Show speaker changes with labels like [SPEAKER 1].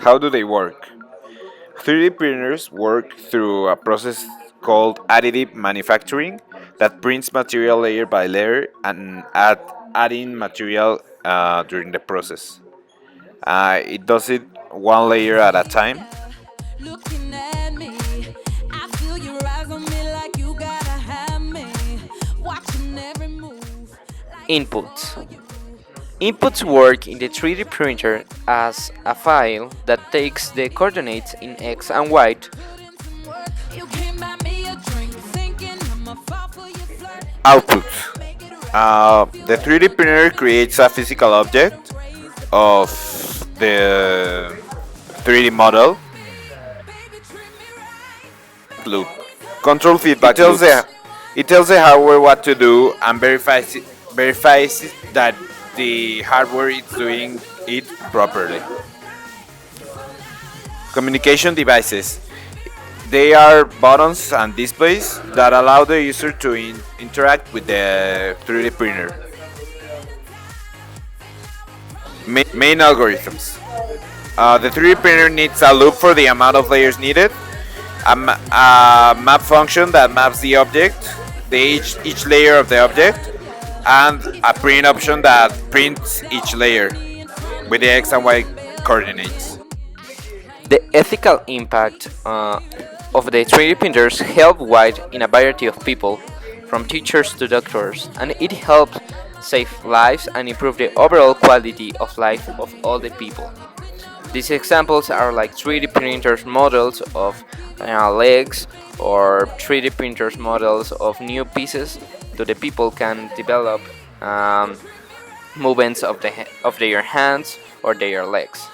[SPEAKER 1] How do they work? 3D printers work through a process called additive manufacturing that prints material layer by layer and adding material during the process. It does it one layer at a time.
[SPEAKER 2] Looking at me, I feel your eyes on me like you gotta have me. Watching every move, like it's
[SPEAKER 3] Inputs.
[SPEAKER 2] for you.
[SPEAKER 3] Inputs work in the 3D printer as a file that takes the coordinates in X and Y.
[SPEAKER 2] You came by me a drink, thinking I'ma fall for your flirt.
[SPEAKER 1] Output.
[SPEAKER 2] Make it right. You
[SPEAKER 1] The
[SPEAKER 2] gon'
[SPEAKER 1] 3D
[SPEAKER 2] make
[SPEAKER 1] printer
[SPEAKER 2] me
[SPEAKER 1] creates a physical object
[SPEAKER 2] crazy.
[SPEAKER 1] of the 3D model
[SPEAKER 2] Baby, treat me right.
[SPEAKER 1] loop. Control
[SPEAKER 3] Feedback
[SPEAKER 1] It tells
[SPEAKER 3] loops.
[SPEAKER 1] the hardware what to do and verifies that the hardware is doing it properly. Communication devices. They are buttons and displays that allow the user to interact with the 3D printer. Main algorithms. The 3D printer needs a loop for the amount of layers needed, a map function that maps the object, each layer of the object, and a print option that prints each layer with the x and y coordinates.
[SPEAKER 3] The ethical impact of the 3D printers help wide in a variety of people, from teachers to doctors, and it helps save lives and improve the overall quality of life of all the people. These examples are like 3D printers models of legs or 3D printers models of new pieces so the people can develop movements of their hands or their legs.